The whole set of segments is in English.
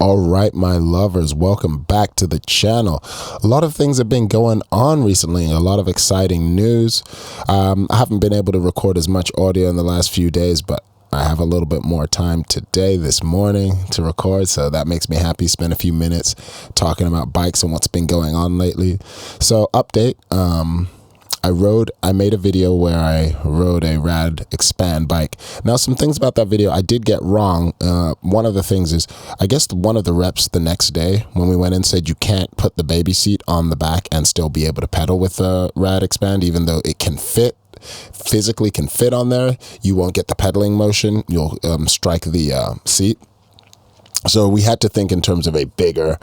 All right, my lovers, welcome back to the channel. A lot of things have been going on recently, a lot of exciting news. I haven't been able to record as much audio in the last few days, but I have a little bit more time today, this morning, to record, so that makes me happy. Spend a few minutes talking about bikes and what's been going on lately. So, update, I made a video where I rode a Rad Expand bike. Now, some things about that video I did get wrong. One of the things is, I guess one of the reps the next day when we went in said you can't put the baby seat on the back and still be able to pedal with the Rad Expand, even though it can physically fit on there. You won't get the pedaling motion. You'll strike the seat. So we had to think in terms of a bigger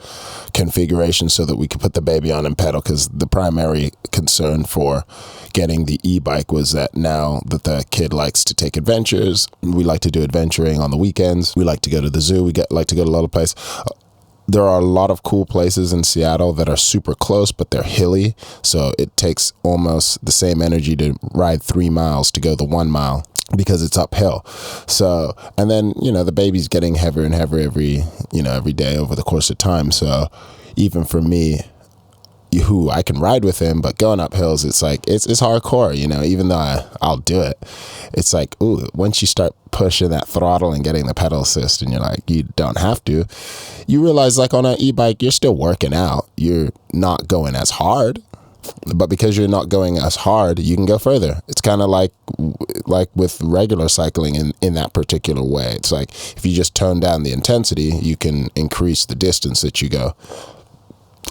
configuration so that we could put the baby on and pedal, because the primary concern for getting the e-bike was that now that the kid likes to take adventures, we like to do adventuring on the weekends, we like to go to the zoo, like to go to a lot of places. There are a lot of cool places in Seattle that are super close, but they're hilly, so it takes almost the same energy to ride 3 miles to go the 1 mile, because it's uphill. So, and then, the baby's getting heavier and heavier every day over the course of time. So even for me, who I can ride with him, but going up hills, it's like, it's hardcore, even though I'll do it. It's like, ooh, once you start pushing that throttle and getting the pedal assist and you're like, you don't have to, you realize like on an e-bike, you're still working out. You're not going as hard, but because you're not going as hard, you can go further. It's kind of like with regular cycling in that particular way. It's like if you just tone down the intensity, you can increase the distance that you go.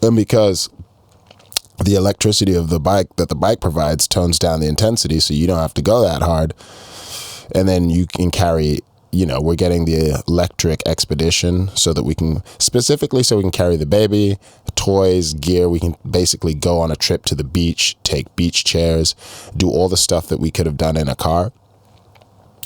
And because the electricity of the bike that the bike provides tones down the intensity, so you don't have to go that hard. And then you can carry, we're getting the electric expedition so that we can carry the baby, toys, gear. We can basically go on a trip to the beach, take beach chairs, do all the stuff that we could have done in a car,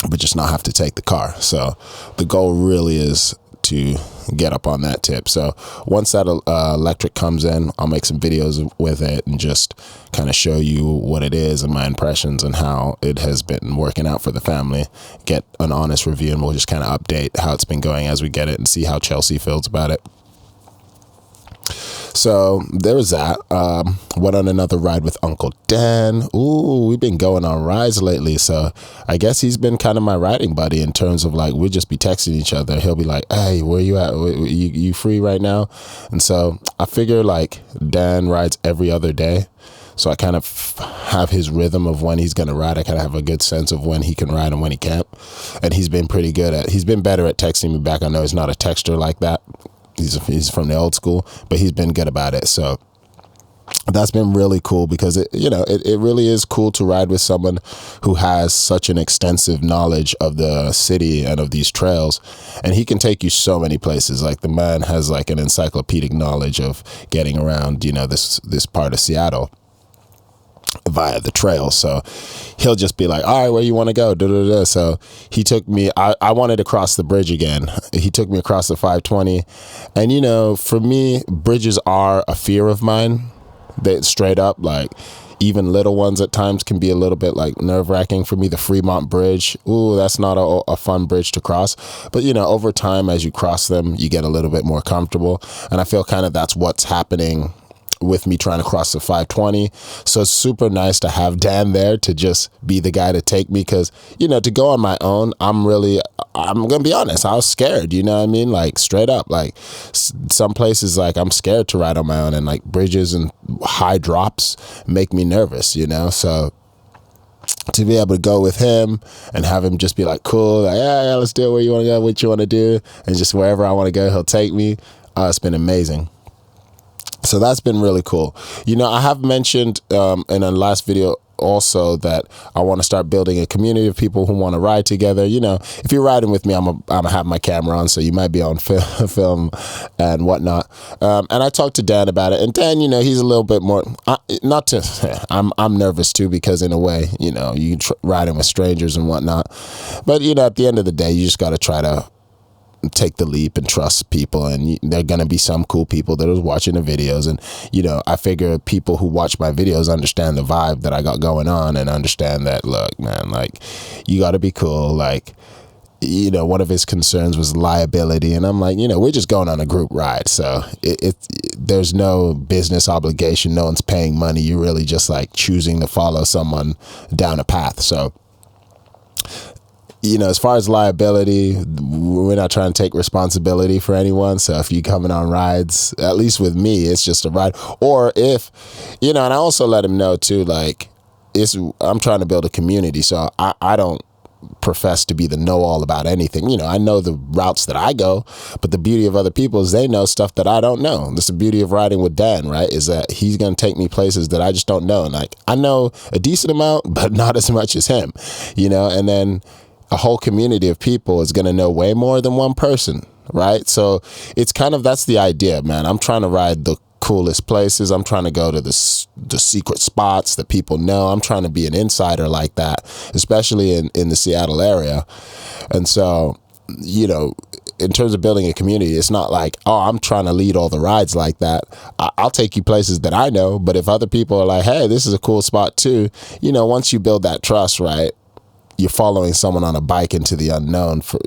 but just not have to take the car. So the goal really is to get up on that tip. So once that electric comes in, I'll make some videos with it and just kind of show you what it is and my impressions and how it has been working out for the family. Get an honest review, and we'll just kind of update how it's been going as we get it and see how Chelsea feels about it. So there was that. Went on another ride with Uncle Dan. Ooh, we've been going on rides lately. So I guess he's been kind of my riding buddy in terms of like, we'll just be texting each other. He'll be like, hey, where you at? You free right now? And so I figure like Dan rides every other day. So I kind of have his rhythm of when he's going to ride. I kind of have a good sense of when he can ride and when he can't. And he's been better at texting me back. I know he's not a texter like that. He's from the old school, but he's been good about it. So that's been really cool, because it really is cool to ride with someone who has such an extensive knowledge of the city and of these trails, and he can take you so many places. Like the man has like an encyclopedic knowledge of getting around, this part of Seattle via the trail. So he'll just be like, all right, where you want to go? So he took me, I wanted to cross the bridge again. He took me across the 520. And, for me, bridges are a fear of mine. They straight up, like, even little ones at times can be a little bit like nerve-wracking for me. The Fremont Bridge, ooh, that's not a fun bridge to cross. But, over time, as you cross them, you get a little bit more comfortable. And I feel kind of that's what's happening with me trying to cross the 520. So it's super nice to have Dan there to just be the guy to take me, because, to go on my own, I'm going to be honest, I was scared, you know what I mean? Like straight up, like some places, like I'm scared to ride on my own, and like bridges and high drops make me nervous, So to be able to go with him and have him just be like, cool, like, yeah, let's do it, where you want to go, what you want to do, and just wherever I want to go, he'll take me. It's been amazing. So that's been really cool. I have mentioned in a last video also that I want to start building a community of people who want to ride together. If you're riding with me, I'm gonna have my camera on, so you might be on film and whatnot. And I talked to Dan about it, and Dan, he's a little bit more. I'm nervous too, because in a way, you riding with strangers and whatnot. But at the end of the day, you just got to try to take the leap and trust people, and there are going to be some cool people that are watching the videos, and I figure people who watch my videos understand the vibe that I got going on and understand that, look, man, like, you got to be cool, like, one of his concerns was liability, and I'm like, we're just going on a group ride, so there's no business obligation, no one's paying money, you're really just like choosing to follow someone down a path. So as far as liability, we're not trying to take responsibility for anyone. So if you're coming on rides, at least with me, it's just a ride. Or if, and I also let him know too, like, I'm trying to build a community. So I don't profess to be the know-all about anything. I know the routes that I go, but the beauty of other people is they know stuff that I don't know. That's the beauty of riding with Dan, right? Is that he's going to take me places that I just don't know. And like, I know a decent amount, but not as much as him, and then a whole community of people is going to know way more than one person, right? So it's that's the idea, man. I'm trying to ride the coolest places. I'm trying to go to the secret spots that people know. I'm trying to be an insider like that, especially in the Seattle area. And so, in terms of building a community, it's not like, oh, I'm trying to lead all the rides like that. I'll take you places that I know, but if other people are like, hey, this is a cool spot too, once you build that trust, right, you're following someone on a bike into the unknown, so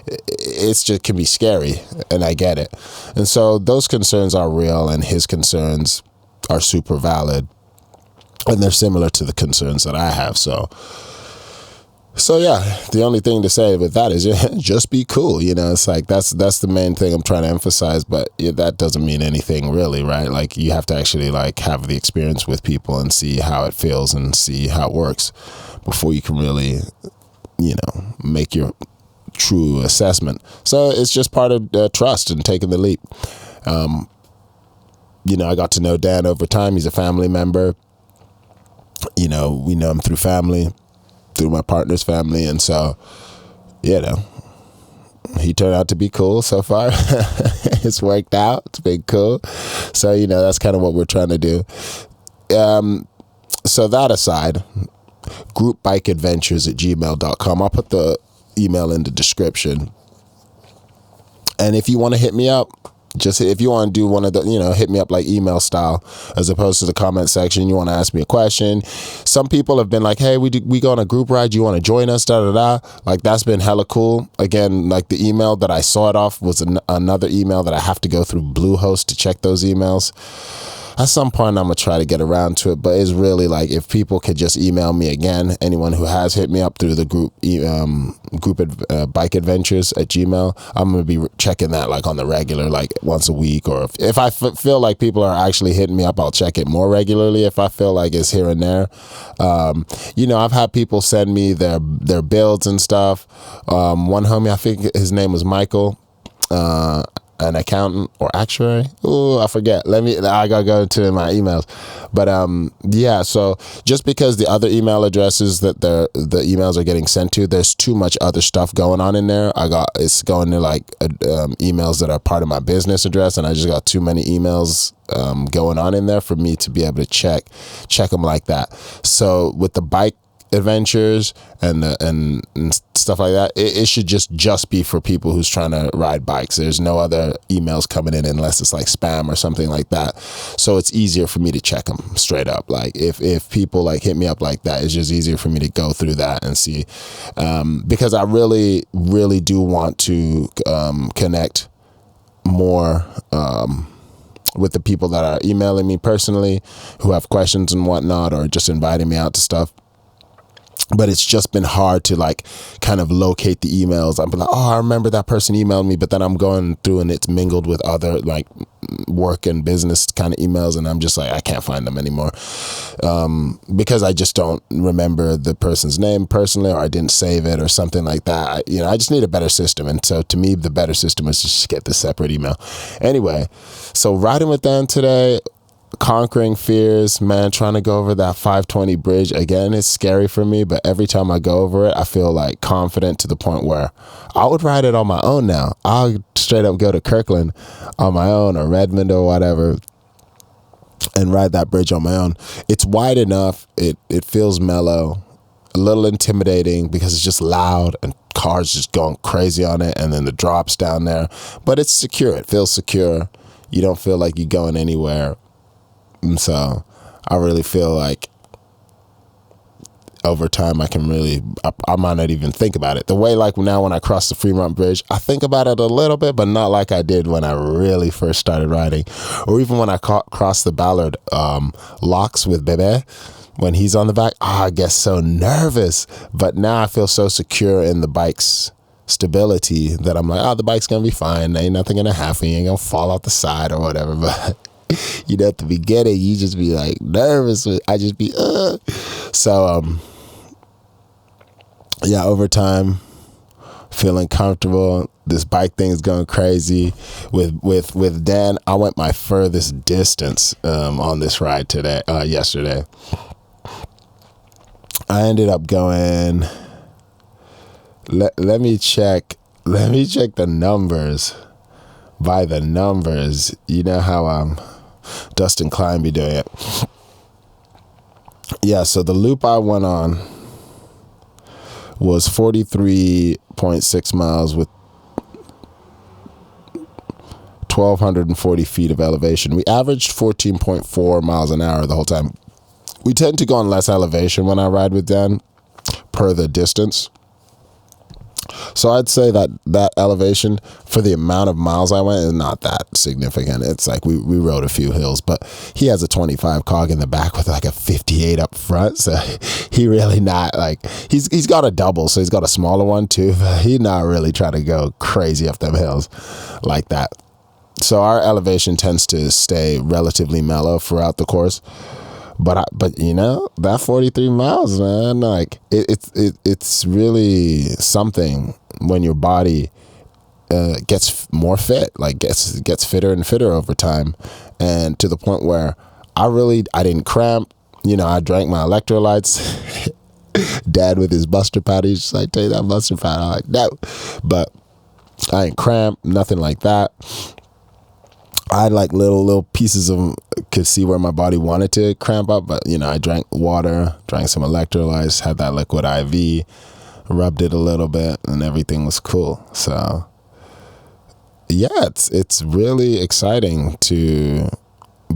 it's just can be scary, and I get it. And so those concerns are real, and his concerns are super valid, and they're similar to the concerns that I have. So yeah, the only thing to say with that is just be cool. It's like that's the main thing I'm trying to emphasize, but that doesn't mean anything really, right? Like, you have to actually like have the experience with people and see how it feels and see how it works before you can really, make your true assessment. So it's just part of trust and taking the leap. I got to know Dan over time. He's a family member. We know him through family, through my partner's family. And so, he turned out to be cool so far. It's worked out. It's been cool. So, that's kind of what we're trying to do. So that aside, groupbikeadventures@gmail.com. I'll put the email in the description. And if you want to hit me up, just if you want to do one of the, hit me up like email style, as opposed to the comment section. You want to ask me a question. Some people have been like, hey, we go on a group ride. You want to join us? Da, da, da. Like, that's been hella cool. Again, like the email that I saw it off was another email that I have to go through Bluehost to check those emails. At some point, I'm going to try to get around to it, but it's really like, if people could just email me again, anyone who has hit me up through the bike adventures at Gmail, I'm going to be checking that like on the regular, like once a week. Or if I feel like people are actually hitting me up, I'll check it more regularly if I feel like it's here and there. I've had people send me their builds and stuff. One homie, I think his name was Michael, an accountant or actuary. Ooh, I forget. I gotta go to my emails. But so just because the other email addresses that the emails are getting sent to, there's too much other stuff going on in there. It's going to like emails that are part of my business address, and I just got too many emails going on in there for me to be able to check them like that. So with the bike adventures and stuff like that, it should just be for people who's trying to ride bikes. There's no other emails coming in unless it's like spam or something like that. So it's easier for me to check them straight up. Like if people like hit me up like that, it's just easier for me to go through that and see, because I really do want to connect more with the people that are emailing me personally, who have questions and whatnot, or just inviting me out to stuff. But it's just been hard to like kind of locate the emails. I'm like, oh, I remember that person emailed me, but then I'm going through and it's mingled with other like work and business kind of emails, and I'm just like, I can't find them anymore, because I just don't remember the person's name personally, or I didn't save it or something like that. I just need a better system. And so to me, the better system is just get the separate email. Anyway, so riding with them today, conquering fears, man, trying to go over that 520 bridge again. It's scary for me, but every time I go over it, I feel like confident to the point where I would ride it on my own now. I'll straight up go to Kirkland on my own, or Redmond or whatever, and ride that bridge on my own. It's wide enough. It feels mellow, a little intimidating because it's just loud and cars just going crazy on it, and then the drops down there, but it's secure. It feels secure. You don't feel like you're going anywhere. And so I really feel like over time, I might not even think about it. The way like now when I cross the Fremont Bridge, I think about it a little bit, but not like I did when I really first started riding. Or even when I crossed the Ballard locks with Bebe, when he's on the back, I get so nervous. But now I feel so secure in the bike's stability that I'm like, oh, the bike's going to be fine. Ain't nothing going to happen. You ain't going to fall off the side or whatever. But at the beginning, you just be like nervous. I just be, So, yeah, over time, feeling comfortable. This bike thing is going crazy. With Dan, I went my furthest distance on this ride yesterday. I ended up going. Let me check the numbers. By the numbers, you know how Dustin Klein be doing it. Yeah, so the loop I went on was 43.6 miles with 1,240 feet of elevation. We averaged 14.4 miles an hour the whole time. We tend to go on less elevation when I ride with Dan per the distance. So I'd say that elevation for the amount of miles I went is not that significant. It's like we rode a few hills, but he has a 25 cog in the back with like a 58 up front. So he really not like, he's got a double, so he's got a smaller one too, but he's not really trying to go crazy up them hills like that. So our elevation tends to stay relatively mellow throughout the course. But that 43 miles, man, like it's really something when your body gets more fit, like gets fitter and fitter over time, and to the point where I didn't cramp. I drank my electrolytes. Dad with his Buster powder, he's just like, take that Buster powder. I'm like, no, but I didn't cramp, nothing like that. I had like little pieces of, could see where my body wanted to cramp up, but I drank water, drank some electrolytes, had that liquid IV, rubbed it a little bit, and everything was cool. So yeah, it's really exciting to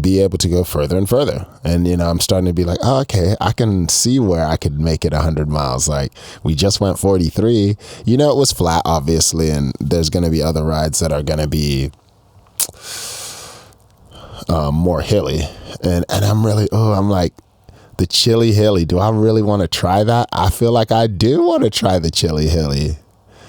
be able to go further and further. And I'm starting to be like, oh, okay, I can see where I could make it 100 miles. Like we just went 43. It was flat, obviously, and there's going to be other rides that are going to be more hilly, and I'm really, I'm like, the chilly hilly, do I really want to try that? I feel like I do want to try the chilly hilly.